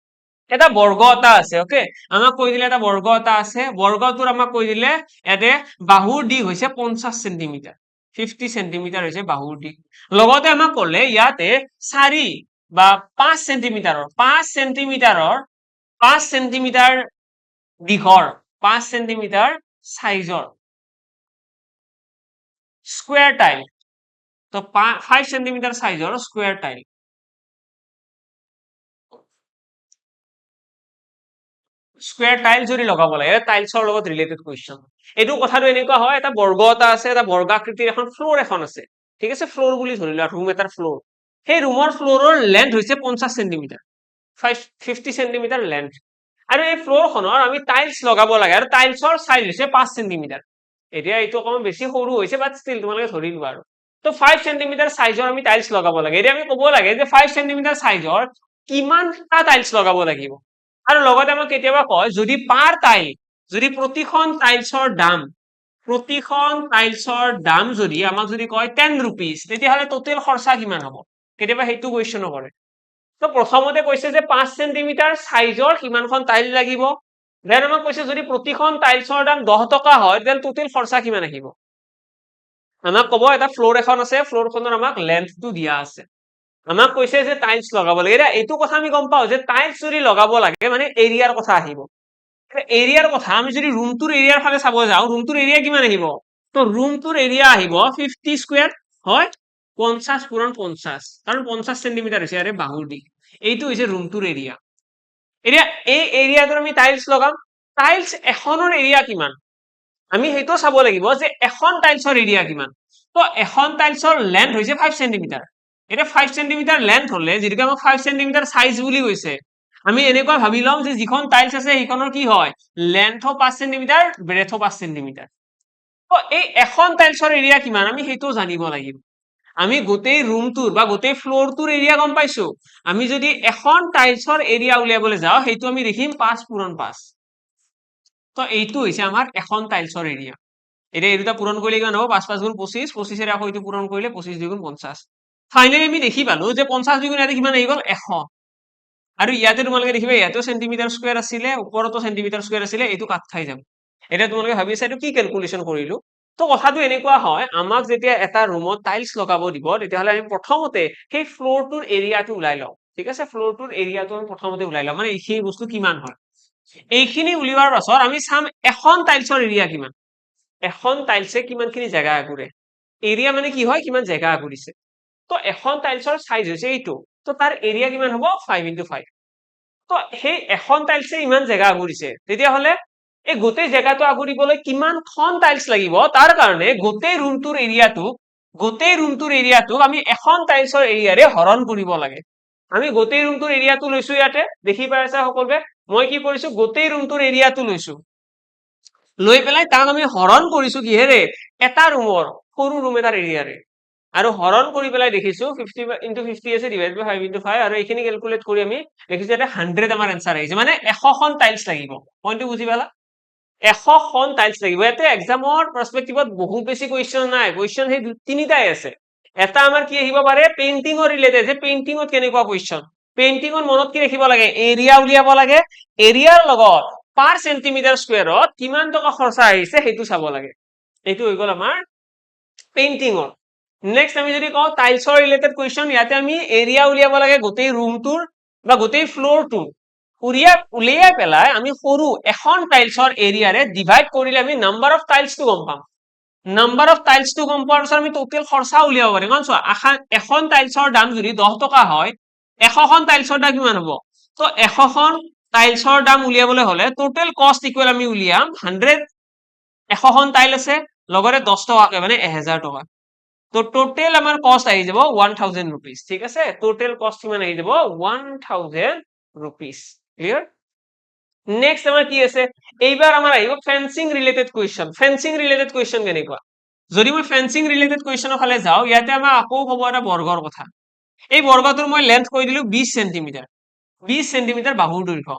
এটা বৰ্গ এটা আছে ওকে আমাক কৈ দিলে এটা বৰ্গ এটা আছে বৰ্গটোৰ আমাক কৈ দিলে ইয়াতে বাহুৰ দিশ হৈছে 50 সেন্টিমিটাৰ 50 সেন্টিমিটাৰ হৈছে বাহুৰ দিশ লগতে আমাক ক'লে ইয়াতে 4 বা 5 সেন্টিমিটাৰৰ 5 সেন্টিমিটাৰ দীঘৰ 5 সেন্টিমিটাৰ সাইজৰ স্কুৱেৰ টাইল তো 5 সেন্টিমিটাৰ সাইজৰ স্কুৱেৰ টাইল স্কুৱেৰ টাইল যদি লগাব লাগে টাইলছৰ লগত ৰিলেটেড কুৱেশ্যন এইটো কথাটো এনেকুৱা হয় এটা বৰ্গ এটা আছে এটা বৰ্গাকৃতিৰ এখন ফ্লোৰ এখন আছে ঠিক আছে ফ্লোৰ বুলি ধৰি লোৱা ৰুম এটাৰ ফ্লোৰ সেই ৰুমৰ ফ্লোৰৰ লেন্থ হৈছে 50 সেন্টিমিটাৰ 50 সেন্টিমিটাৰ লেন্থ আৰু এই ফ্লোৰখনৰ আমি টাইলছ লগাব লাগে আৰু টাইলছৰ সাইজ হৈছে 5 সেন্টিমিটাৰ এতিয়া এইটো অকমান বেছি সৰু হৈছে বাট ষ্টিল তোমালোকে ধৰি লোৱা আৰু তো 5 সেন্টিমিটাৰ সাইজৰ আমি টাইলছ লগাব লাগে এতিয়া আমি ক'ব লাগে যে 5 সেন্টিমিটাৰ সাইজৰ কিমানটা টাইলছ লগাব লাগিব আৰু লগতে আমাক কেতিয়াবা কয় যদি পাৰ টাইল যদি প্ৰতিখন টাইলছৰ দাম যদি আমাক যদি কয় 10 rupees তেতিয়াহ'লে টোটেল খৰচা কিমান হ'ব কেতিয়াবা সেইটো কুৱেশ্যনো কৰে তো প্ৰথমতে কৈছে যে 5 সেন্টিমিটাৰ সাইজৰ কিমানখন টাইল লাগিব দেন আমাক কৈছে যদি প্ৰতিখন টাইলছৰ দাম 10 টকা হয় তেন টোটেল খৰচা কিমান আহিব আমাক ক'ব এটা ফ্লোৰ এখন আছে ফ্লোৰখনৰ আমাক লেন্থটো দিয়া আছে আমাক কৈছে যে টাইলছ লগাব লাগে এতিয়া এইটো কথা আমি গম পাওঁ যে টাইলছ যদি লগাব লাগে মানে এৰিয়াৰ কথা আহিব এৰিয়াৰ কথা আমি যদি ৰুমটোৰ এৰিয়াৰ ফালে চাব যাওঁ ৰুমটোৰ এৰিয়া কিমান আহিব তো ৰুমটোৰ এৰিয়া আহিব 50 স্কুৱেৰ হয় 50 পূৰণ 50 কাৰণ 50 সেন্টিমিটাৰ হৈছে ইয়াৰে বাহুৰ দিশ এইটো হৈছে ৰুমটোৰ এৰিয়া এতিয়া এই এৰিয়াটোত আমি টাইলছ লগাম টাইলছ এখনৰ এৰিয়া কিমান আমি সেইটো চাব লাগিব যে এখন টাইলছৰ এৰিয়া কিমান তো এখন টাইলছৰ লেন্থ হৈছে 5 সেন্টিমিটাৰ এটা 5 সেন্টিমিটাৰ লেন্থ হলে যেটাকে আমাক 5 সেন্টিমিটাৰ সাইজ বুলি কৈছে আমি এনেকুৱা ভাবি লম যে যিখন টাইলছ আছে সেইখনৰ কি হয় লেন্থও 5 সেন্টিমিটাৰ ব্ৰেথও 5 সেন্টিমিটাৰ তো এই এখন টাইলছৰ এৰিয়া কিমান আমি সেইটো জানিব লাগিব আমি গোটেই ৰুমটোৰ বা গোটেই ফ্লোৰটোৰ এৰিয়া গম পাইছো আমি যদি এখন টাইলছৰ এৰিয়া উলিয়াবলৈ যাওঁ সেইটো আমি দেখিম 5 পূৰণ 5 তো এইটো হৈছে আমাৰ এখন টাইলছৰ এৰিয়া এতিয়া এই দুটা পূৰণ কৰিলে কিমান হ'ব 5 5 গুণ 25 25 এৰে আকৌ এইটো পূৰণ কৰিলে 25 2 গুণ 50 ফাইনেলি আমি দেখি পালো যে 50 2 গুণ ইয়াতে কিমান আহি গ'ল 100 আৰু ইয়াতে তোমালোকে দেখিবা ইয়াতেও সেন্টিমিটাৰ স্কুৱেৰ আছিলে ওপৰতো সেন্টিমিটাৰ স্কুৱেৰ আছিলে এইটো কাট খাই যাব এতিয়া তোমালোকে ভাবিছা এইটো কি ক্যালকুলেশন কৰিলো তো কথাটো এনেকুৱা হয় আমাক যেতিয়া এটা ৰুমত টাইলছ লগাব দিব তেতিয়াহ'লে আমি প্ৰথমতে সেই ফ্ল'ৰটোৰ এৰিয়াটো ওলাই লওঁ ঠিক আছে ফ্ল'ৰটোৰ এৰিয়াটো আমি প্ৰথমতে ওলাই লওঁ মানে এইখিনি বস্তু কিমান হয় এইখিনি উলিওৱাৰ পাছত আমি চাম এখন টাইলছৰ এৰিয়া কিমান এখন টাইলছে কিমানখিনি জেগা আগুৰে এৰিয়া মানে কি হয় কিমান জেগা আগুৰিছে তো এখন টাইলছৰ সাইজ হৈছে এইটো তো তাৰ এৰিয়া কিমান হ'ব 5 × 5 তো সেই এখন টাইলছে ইমান জেগা আগুৰিছে তেতিয়াহ'লে এই গোটেই জেগাটো আগুৰিবলৈ কিমানখন টাইলছ লাগিব তাৰ কাৰণে গোটেই ৰুমটোৰ এৰিয়াটোক আমি এখন টাইলছৰ এৰিয়াৰে হৰণ কৰিব লাগে আমি গোটেই ৰুমটোৰ এৰিয়াটো লৈছো ইয়াতে দেখি পাই আছা সকলোৱে মই কি কৰিছো গোটেই ৰুমটোৰ এৰিয়াটো লৈছো লৈ পেলাই তাক আমি হৰণ কৰিছো কিহেৰে এটা ৰুমৰ সৰু ৰুম এটাৰ এৰিয়াৰে আৰু হৰণ কৰি পেলাই দেখিছো 50 × 50 আছে ডিভাইড বাই 5 × 5 আৰু এইখিনি ক্যালকুলেট কৰি আমি দেখিছো এটা 100 আমাৰ आंसर আহিছে মানে 100খন টাইলছ লাগিব পইণ্টটো বুজি পালা 100খন টাইলছ লাগিব ইয়াতে এক্সামৰ পাৰ্সপেক্টিভত বহুত বেছি কোৱেশ্চন নাই কোৱেশ্চন সেই তিনিটাই আছে এটা আমাৰ কি আহিব পাৰে পেইন্টিংৰ ৰিলেটেড যে পেইন্টিংত কেনেকুৱা কোৱেশ্চন পেইন্টিংত মনত কি ৰাখিব লাগে এৰিয়া উলিয়াব লাগে এৰিয়াৰ লগত পাৰ সেন্টিমিটাৰ স্কয়াৰত কিমান টকা খৰচা আহিছে সেইটো চাব লাগে এইটো হৈ গ'ল আমাৰ পেইন্টিংৰ নেক্সট আমি যদি কওঁ টাইলছৰ ৰিলেটেড কোৱেশ্চন ইয়াতে আমি এৰিয়া উলিয়াব লাগে গোটেই ৰুমটোৰ বা গোটেই ফ্লোৰটোৰ উলিয়াই পেলাই আমি সৰু এখন টাইলছৰ এৰিয়াৰে ডিভাইড কৰিলে আমি নাম্বাৰ অফ টাইলছটো গম পাম নাম্বাৰ অফ টাইলছটো গম পোৱাৰ পিছত আমি টোটেল খৰচা উলিয়াব পাৰিম কাৰণ চোৱা এখন টাইলছৰ দাম যদি 10 টকা হয় 100খন টাইলছৰ দাম কিমান হ'ব তো 100খন টাইলছৰ দাম উলিয়াবলৈ হলে টোটেল কষ্ট ইকুৱেল আমি উলিয়াম 100 100খন টাইল আছে লগতে 10 টকাকে মানে 1000 টকা তো টোটেল আমাৰ কষ্ট আহি যাব 1000 रुपीस ঠিক আছে টোটেল কষ্ট কিমান আহি যাব 1000 रुपीस ক্লিয়াৰ নেক্সট আমাৰ কি আছে এইবাৰ আমাৰ আহিব fencing related question fencing related question কেনেকুৱা যদি মই ফেন্সিং ৰিলেটেড কোৱেশ্চনৰ ফালে যাও ইয়াতে আমাৰ আকৌ হ'ব এটা বৰ্গৰ কথা এই বৰ্গটোৰ মই লেন্থ কৈ দিলো 20 সেন্টিমিটাৰ 20 সেন্টিমিটাৰ বাহুৰ দৈৰ্ঘ্য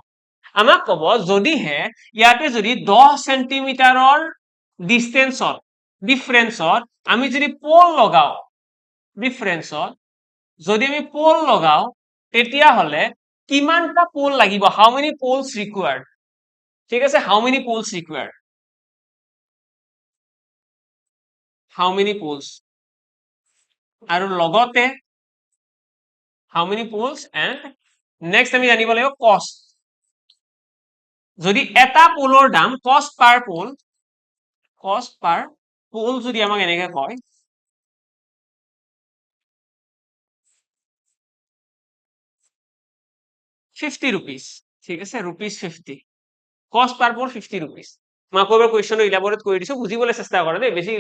আমাক ক'ব যদিহে ইয়াতে যদি 10 সেন্টিমিটাৰৰ ডিসটেন্সত ডিফাৰেন্সত আমি যদি পোল লগাও ডিফাৰেন্সত যদি আমি পোল লগাও তেতিয়া হলে কিমানটা পোল লাগিব হাউ মেনি পোলস ৰিকুৱাৰ্ড ঠিক আছে হাউ মেনি পোলস ৰিকুৱাৰ্ড হাউ মেনি পোলস আৰু লগতে হাউ মেনি পোলস এন্ড নেক্সট আমি জানিব লাগিব কষ্ট যদি এটা পোলৰ দাম কষ্ট পাৰ পোল যদি আমাক এনেকে কয় 50 रुपीस ঠিক আছে रुपीस 50 কষ্ট পার পোল 50 रुपीस মই আকৌ এবাৰ কোৱেশ্চনটো ইলাবৰেট কৰি দিছো বুজিবলৈ চেষ্টা কৰা দেই বেছি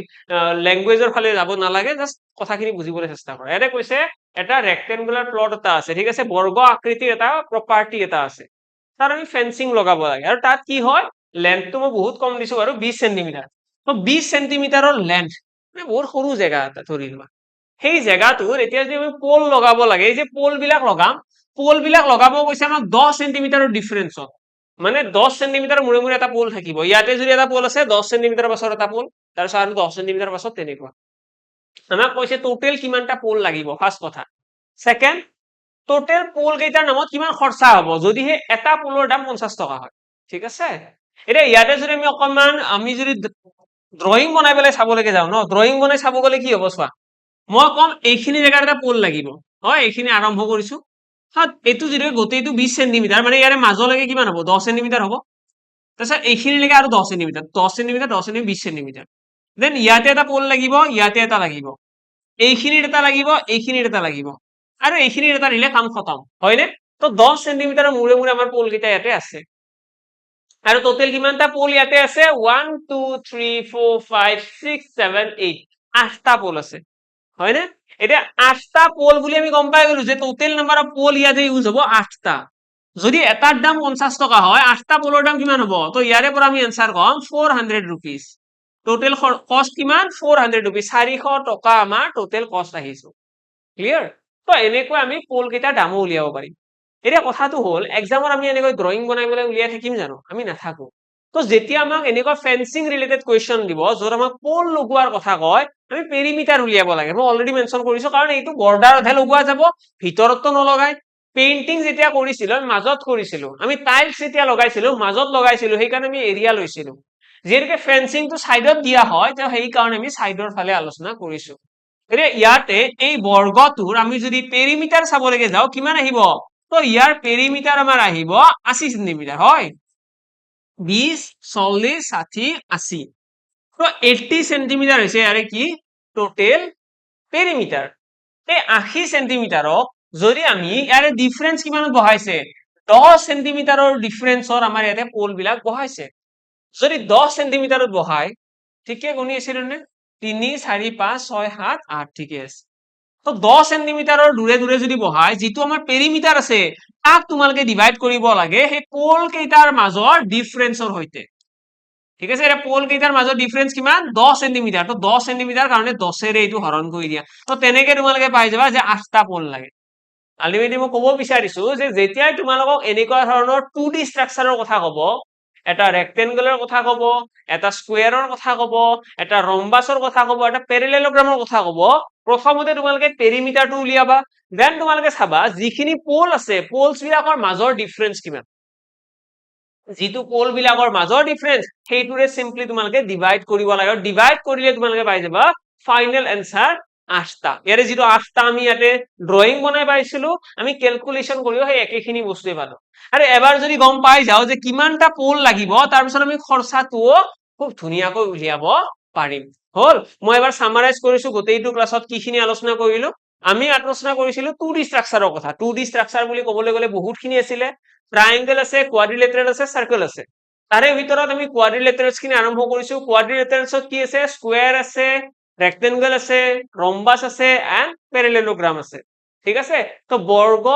ল্যাঙ্গুৱেজৰ ফালে যাব নালাগে জাস্ট কথাখিনি বুজিবলৈ চেষ্টা কৰা ইয়াতে কৈছে এটা ৰেক্টেংগুলাৰ প্লট এটা আছে ঠিক আছে বৰ্গ আকৃতিৰ এটা প্ৰপাৰ্টি এটা আছে তাৰ আমি ফেন্সিং লগাব লাগে আৰু তাত কি হয় লেন্থটো মই বহুত কম দিছো আৰু 20 সেন্টিমিটাৰ তো 20 সেন্টিমিটাৰৰ লেন্থ মানে বহুত সৰু জেগা এটা ধৰি লোৱা সেই জেগাটোৰ এতিয়া যদি আমি পোল লগাব লাগে এই যে পোল বিলাক লগাব কৈছে আমাক 10 সেন্টিমিটাৰৰ ডিফাৰেন্সত মানে 10 সেন্টিমিটাৰ মূৰে মূৰে এটা পোল থাকিব ইয়াতে যদি এটা পোল আছে 10 সেন্টিমিটাৰ পাছত এটা পোল তাৰ পিছত আৰু 10 সেন্টিমিটাৰ পাছত তেনেকুৱা আমাক কৈছে টোটেল কিমানটা পোল লাগিব ফাৰ্স্ট কথা সেকেন্ড টোটেল পোল কেইটাৰ নামত কিমান খৰচা হ'ব যদিহে এটা পোলৰ দাম 50 টকা হয় ঠিক আছে এতিয়া ইয়াতে যদি আমি যদি ড্ৰয়িং বনাই পেলাই চাবলৈকে যাও ন ড্ৰয়িং বনাই চাব গলে কি হ'ব চোৱা মই কম এইখিনি জেগাত এটা পোল লাগিব হয় এইখিনি আৰম্ভ কৰিছো এইটো যদি গোটেইটো 20 সেন্টিমিটাৰ মানে ইয়াৰে মাজলৈকে কিমান হ'ব 10 সেন্টিমিটাৰ হ'ব তাৰপিছত এইখিনিলৈকে আৰু 10 centimetre 10 centimetre 10 centimetre 20 centimetre then ইয়াতে এটা পোল লাগিব ইয়াতে এটা লাগিব এইখিনিত এটা লাগিব এইখিনিত এটা লাগিব আৰু এইখিনিত এটা দিলে কাম খতম হয়নে তো 10 সেন্টিমিটাৰৰ মূৰে মূৰে আমাৰ পোল কেইটা ইয়াতে আছে আৰু টোটেল কিমানটা পোল ইয়াতে আছে 1 2 3 4 5 6 7 8 8টা পোল আছে হয়নে এতিয়া 8টা পোল বুলি আমি গম পাই গলো যে টোটেল নাম্বাৰ অফ পোল ইয়াতে ইউজ হ'ব 8টা যদি এটাৰ দাম 50 টকা হয় 8টা পোলৰ দাম কিমান হ'ব তো ইয়াৰে পৰা আমি आंसर কম 400 रुपीस টোটেল কষ্ট কিমান 400 रुपीस 400 টকা আমাৰ টোটেল কষ্ট আহিছে ক্লিয়াৰ তো এনেকৈ আমি পোল কেইটা দামো উলিয়াব পাৰিম এতিয়া কথাটো হল এক্সামত আমি এনেকৈ ড্ৰয়িং বনাই উলিয়াই থাকিম জানো আমি নাথাকো তো যেতিয়া আমাক এনেকুৱা ফেন্সিং ৰিলেটেড কোৱেশ্চন দিব যত আমাক পোল লগোৱাৰ কথা কয় আমি পেৰিমিটাৰ উলিয়াব লাগে মই অলৰেডি মেনশন কৰিছো কাৰণ এইটো বৰ্ডাৰতহে লগোৱা যাব ভিতৰততো নলগাই পেইন্টিং যেতিয়া কৰিছিলো আমি মাজত কৰিছিলো আমি টাইলছ যেতিয়া লগাইছিলো মাজত লগাইছিলো সেইকাৰণে আমি এৰিয়া লৈছিলো যিহেতুকে ফেন্সিংটো সাইডত দিয়া হয় তো সেই কাৰণে আমি সাইডৰ ফালে আলোচনা কৰিছো এতিয়া ইয়াতে এই বৰ্গটোৰ আমি যদি পেৰিমিটাৰ চাবলৈকে যাওঁ কিমান আহিব তো ইয়াৰ পেৰিমিটাৰ আমাৰ আহিব 80 সেন্টিমিটাৰ হয় 20 40 60 80 তো 80 সেন্টিমিটাৰ হৈছে ইয়াৰে কি টোটেল পেৰিমিটাৰ এই 80 সেন্টিমিটাৰক যদি আমি ইয়াৰে ডিফাৰেন্স কিমানত বহাইছে 10 সেন্টিমিটাৰৰ ডিফাৰেন্সৰ আমাৰ ইয়াতে পোল বিলাক বহাইছে যদি 10 সেন্টিমিটাৰত বহাই ঠিকে গুনি আছিল নে 3 4 5 6 7 8 ঠিকে আছে তো 10 সেন্টিমিটাৰৰ দূৰে দূৰে যদি বহাই যিটো আমাৰ পেৰিমিটাৰ আছে তাক তোমালোকে ডিভাইড কৰিব লাগে সেই পোল কেইটাৰ মাজৰ ডিফাৰেন্সৰ সৈতে ঠিক আছে এটা পোল কেইটাৰ মাজৰ ডিফাৰেন্স কিমান 10 সেন্টিমিটাৰ তো 10 সেন্টিমিটাৰ কাৰণে 10 এৰে এইটো হৰণ কৰি দিয়া তো তেনেকে তোমালোকে পাই যাবা যে 8টা পোল লাগে আলটিমেটলি মই ক'ব বিচাৰিছো যে যেতিয়াই তোমালোকক এনেকুৱা ধৰণৰ 2D ষ্ট্ৰাকচাৰৰ কথা ক'ব এটা ৰেক্টেংগুলাৰ কথা ক'ব এটা স্কোয়াৰৰ কথা ক'ব এটা ৰম্বাসৰ কথা ক'ব এটা পেৰেলেলোগ্ৰামৰ কথা ক'ব প্ৰথমতে তোমালোকে পেৰিমিটাৰটো উলিয়াবা দেন তোমালোকে চাবা যিখিনি পোল আছে পোলছ বিলাকৰ মাজৰ ডিফাৰেন্স কিমান যিটো পোল বিলাকৰ মাজৰ ডিফাৰেন্স সেইটোৰে সিম্পলি তোমালোকে ডিভাইড কৰিব লাগে আৰু ডিভাইড কৰিলে তোমালোকে পাই যাবা ফাইনেল এনসাৰ 8টা ইয়াৰে যিটো 8টা আমি ইয়াতে ড্ৰয়িং বনাই পাইছিলো আমি ক্যালকুলেশন কৰিও সেই একেখিনি বস্তুৱে পালো আৰু এবাৰ যদি গম পাই যাও যে কিমানটা পোল লাগিব তাৰ পিছত আমি খৰচাটো খুব ধুনিয়াকৈ উলিয়াব পাৰিম হল মই এবাৰ সামাৰাইজ কৰিছো গোটেইটো ক্লাছত কিখিনি আলোচনা কৰিলো আমি আলোচনা কৰিছিলো 2D ষ্ট্ৰাকচাৰৰ কথা 2D ষ্ট্ৰাকচাৰ বুলি ক'বলৈ গ'লে বহুতখিনি আছিল ট্ৰায়াঙ্গল আছে কোৱাড্ৰিলেটাৰেল আছে সাৰ্কেল আছে তাৰে ভিতৰত আমি কোৱাড্ৰিলেটাৰেলছ খিনি আৰম্ভ কৰিছো কোৱাড্ৰিলেটাৰেলছত কি আছে স্কোয়াৰ আছে ৰেক্টেংগল আছে ৰম্বাস আছে এন্ড পেৰেলেলোগ্ৰাম আছে ঠিক আছে তো বৰ্গ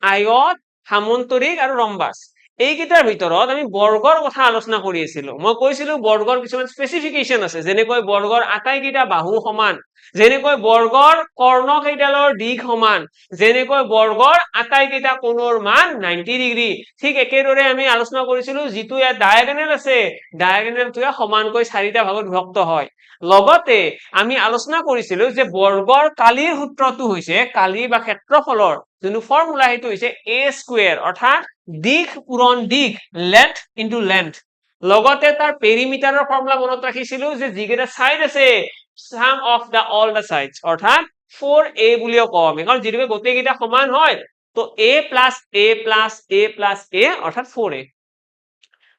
আয়ত সামন্তৰিক আৰু ৰম্বাস এইকেইটাৰ ভিতৰত আমি বৰ্গৰ কথা আলোচনা কৰি আছিলো মই কৈছিলো বৰ্গৰ কিছুমান স্পেচিফিকেশন আছে যেনেকৈ বৰ্গৰ আটাইকেইটা বাহু সমান যেনেকৈ বৰ্গৰ কৰ্ণ কেইডালৰ দিশ সমান যেনেকৈ বৰ্গৰ আটাইকেইটা কোণৰ মান 90 ডিগ্ৰী ঠিক একেদৰে আমি আলোচনা কৰিছিলো যিটো ইয়াত ডায়াগোনেল আছে ডায়াগোনেলটোৱে সমানকৈ চাৰিটা ভাগত বিভক্ত হয় লগতে আমি আলোচনা কৰিছিলো যে বৰ্গৰ কালিৰ সূত্ৰটো হৈছে কালি বা ক্ষেত্ৰফলৰ যোনটো ফৰ্মুলা সেইটো হৈছে a স্কয়াৰ অৰ্থাৎ দিশ পূৰণ দিশ লেন্থ ইনটু লেন্থ লগতে তাৰ পেৰিমিটাৰৰ ফৰ্মুলা মনত ৰাখিছিলো যে যিকেইটা সাইড আছে sum of the all the sides অৰ্থাৎ 4a বুলিও কওঁ আমি কাৰণ যিটো গোটেইকেইটা সমান হয় তো a plus a plus a plus a অৰ্থাৎ 4a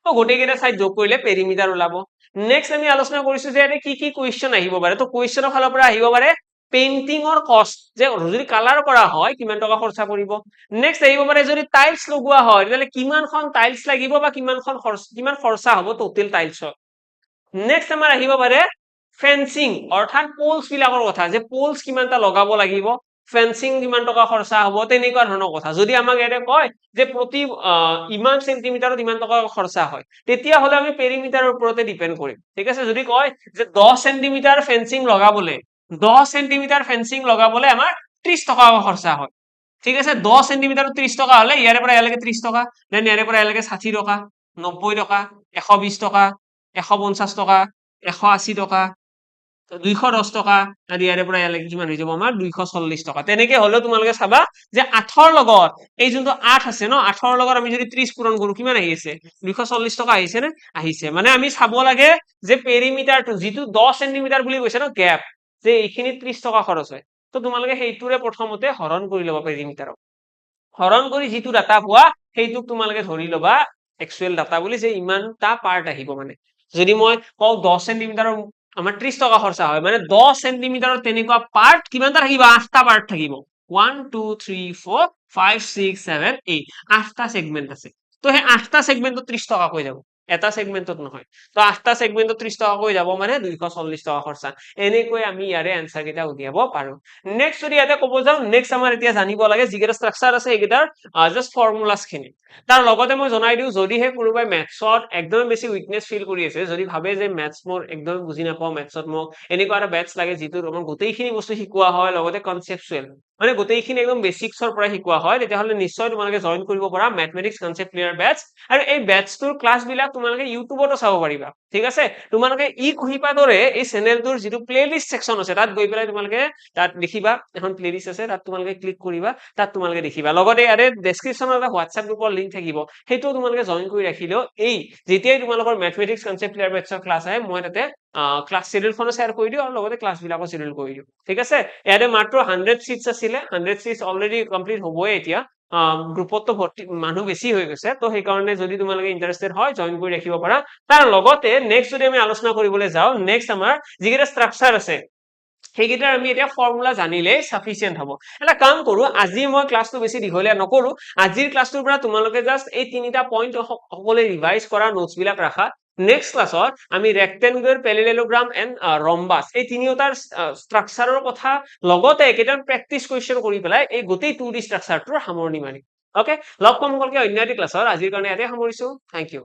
তো গোটেইকেইটা সাইড যোগ কৰিলে পেৰিমিটাৰ ওলাব নেক্সট আমি আলোচনা কৰিছো যে এনে কি কি কোৱেশ্চন আহিব পাৰে তো কোৱেশ্চনৰ ফালৰ পৰা আহিব পাৰে পেইন্টিংৰ কষ্ট যে যদি কালাৰ কৰা হয় কিমান টকা খৰচা পৰিব নেক্সট আহিব পাৰে যদি টাইলছ লগোৱা হয় তেতিয়ালে কিমানখন টাইলছ লাগিব বা কিমান খৰচা হ'ব টোটেল টাইলছৰ নেক্সট আমাৰ আহিব পাৰে ফেন্সিং অৰ্থাৎ পোলছ বিলাকৰ কথা যে পোলছ কিমানটা লগাব লাগিব ফেন্সিং কিমান টকা খৰচা হ'ব তেনেকুৱা ধৰণৰ কথা যদি আমাক এনে কয় যে প্ৰতি ইমান সেন্টিমিটাৰত ইমান টকা খৰচা হয় তেতিয়া হলে আমি পেৰিমিটাৰৰ ওপৰতে ডিপেন্ড কৰিম ঠিক আছে যদি কয় যে 10 সেন্টিমিটাৰ ফেন্সিং লগাবলে 10 সেন্টিমিটাৰ ফেন্সিং লগাবলে আমাৰ 30 টকা খৰচা হয় ঠিক আছে 10 সেন্টিমিটাৰ 30 টকা হলে ইয়াৰে পৰা ইয়ালৈকে 30 টকা দেন ইয়াৰে পৰা ইয়ালৈকে 60 টকা 90 টকা 120 টকা 150 টকা 180 টকা 210 টকা আৰু ইয়াৰে পৰা ইয়ালৈকে কিমান হৈ যাব আমাৰ 240 টকা তেনেকে হলেও তোমালোকে চাবা যে 8ৰ লগত এই যোনটো 8 আছে ন 8ৰ লগত আমি যদি 30 পূৰণ কৰো কিমান আহি আছে 240 টকা আহিছে নে আহিছে মানে আমি চাব লাগে যে পেৰিমিটাৰটো যিটো 10 সেন্টিমিটাৰ বুলি কৈছে ন গ্যাপ যে এইখিনি 30 টকা খৰচ হয় তো তোমালোকে সেইটোৰে প্ৰথমতে হৰণ কৰি ল'ব পেৰিমিটাৰক হৰণ কৰি যিটো ডাটা পোৱা সেইটোক তোমালোকে ধৰি ল'বা একচুৱেল ডাটা বুলি যে ইমানটা পাৰ্ট আহিব মানে যদি মই কওঁ 10 সেন্টিমিটাৰৰ আমাৰ 30 টকা খৰচা হয় মানে 10 সেন্টিমিটাৰৰ তেনেকুৱা পাৰ্ট কিমানটা থাকিব 8টা পাৰ্ট থাকিব 1 2 3 4 5 6 7 8 8টা সেগমেন্ট আছে তো সেই 8টা সেগমেন্টত 30 টকা কৈ যাব এটা সেগমেন্টত নহয় তো 8টা সেগমেন্টত 30 টকা কৈ যাব মানে 240 টকা খৰচা এনেকৈ আমি ইয়াৰে আনসাৰ কেইটা উলিয়াব পাৰো নেক্সট যদি ইয়াতে ক'ব যাও নেক্সট আমাৰ এতিয়া জানিব লাগে যিকেইটা ষ্ট্ৰাকচাৰ আছে এইকেইটাৰ জাস্ট ফৰ্মুলাছ খিনি তাৰ লগতে মই জনাই দিও যদিহে কোনোবাই মেথছত একদম বেছি উইকনেছ ফিল কৰি আছে যদি ভাবে যে মেথছ মোৰ একদম বুজি নাপাও মেথছত মোক এনেকুৱা এটা বেটছ লাগে যিটো আমাৰ গোটেইখিনি বস্তু শিকোৱা হয় লগতে কনসেপচুৱেল মানে গোটেইখিনি একদম বেসিক্সৰ পৰা শিকোৱা হয় তেতিয়াহলে নিশ্চয় তোমালোকে জয়েন কৰিব পাৰা ম্যাথমেটিক্স কনসেপ্ট ক্লিয়াৰ বেটছ আৰু এই বেটছটোৰ ক্লাছ বিলাক তোমালোকে ইউটিউবতো চাব পাৰিবা ঠিক আছে তোমালোকে ই কহিবা দৰে এই চেনেলটোৰ যিটো প্লেলিষ্ট সেকশন আছে তাত গৈ পেলাই তোমালোকে তাত দেখিবা এখন প্লেলিষ্ট আছে তাত তোমালোকে ক্লিক কৰিবা তাত তোমালোকে দেখিবা লগতে ইয়াৰে ডেসক্ৰিপচনত এটা হোৱাটসএপ গ্ৰুপৰ লিংক থাকিব সেইটো তোমালোকে জয়েন কৰি ৰাখিলেও এই যেতিয়াই তোমালোকৰ মেথমেটিক্স কনসেপ্ট ক্লিয়াৰ মেথছৰ ক্লাছ আহে মই তাতে ক্লাছ শিডিউলখনো শ্বেয়াৰ কৰি দিওঁ আৰু লগতে ক্লাছ বিলাকো শিডিউল কৰি দিওঁ ঠিক আছে ইয়াতে মাত্ৰ 100 সিটস আছিলে 100 সিটস অলৰেডি কমপ্লিট হ'বই এতিয়া গ্ৰুপতো ভৰ্তি মানুহ বেছি হৈ গৈছে তো সেইকাৰণে যদি তোমালোকে ইন্টাৰেষ্টেড হয় জয়েন কৰি ৰাখিব পাৰা তাৰ লগতে নেক্সট যদি আমি আলোচনা কৰিবলৈ যাওঁ নেক্সট আমাৰ যিকেইটা ষ্ট্ৰাকচাৰ আছে সেইকেইটাৰ আমি এতিয়া ফৰ্মুলা জানিলেই সাফিচিয়েন্ট হ'ব এটা কাম কৰো আজি মই ক্লাছটো বেছি দীঘলীয়া নকৰো আজিৰ ক্লাছটোৰ পৰা তোমালোকে জাস্ট এই তিনিটা পইণ্ট সকলে ৰিভাইজ কৰা নোটছ বিলাক ৰাখা নেক্সট ক্লাছত আমি ৰেক্টেংগুলাৰ প্যাৰালেলোগ্ৰাম এণ্ড ৰম্বাস এই তিনিওটাৰ ষ্ট্ৰাকচাৰৰ কথা লগতে কেইটামান প্ৰেক্টিচ কুৱেশ্যন কৰি পেলাই এই গোটেই 2D ষ্ট্ৰাকচাৰটোৰ সামৰণি মাৰিম ওকে লগ পাম সকলোকে অন্য এটি ক্লাছত আজিৰ কাৰণে ইয়াতে সামৰিছো থ্যাংক ইউ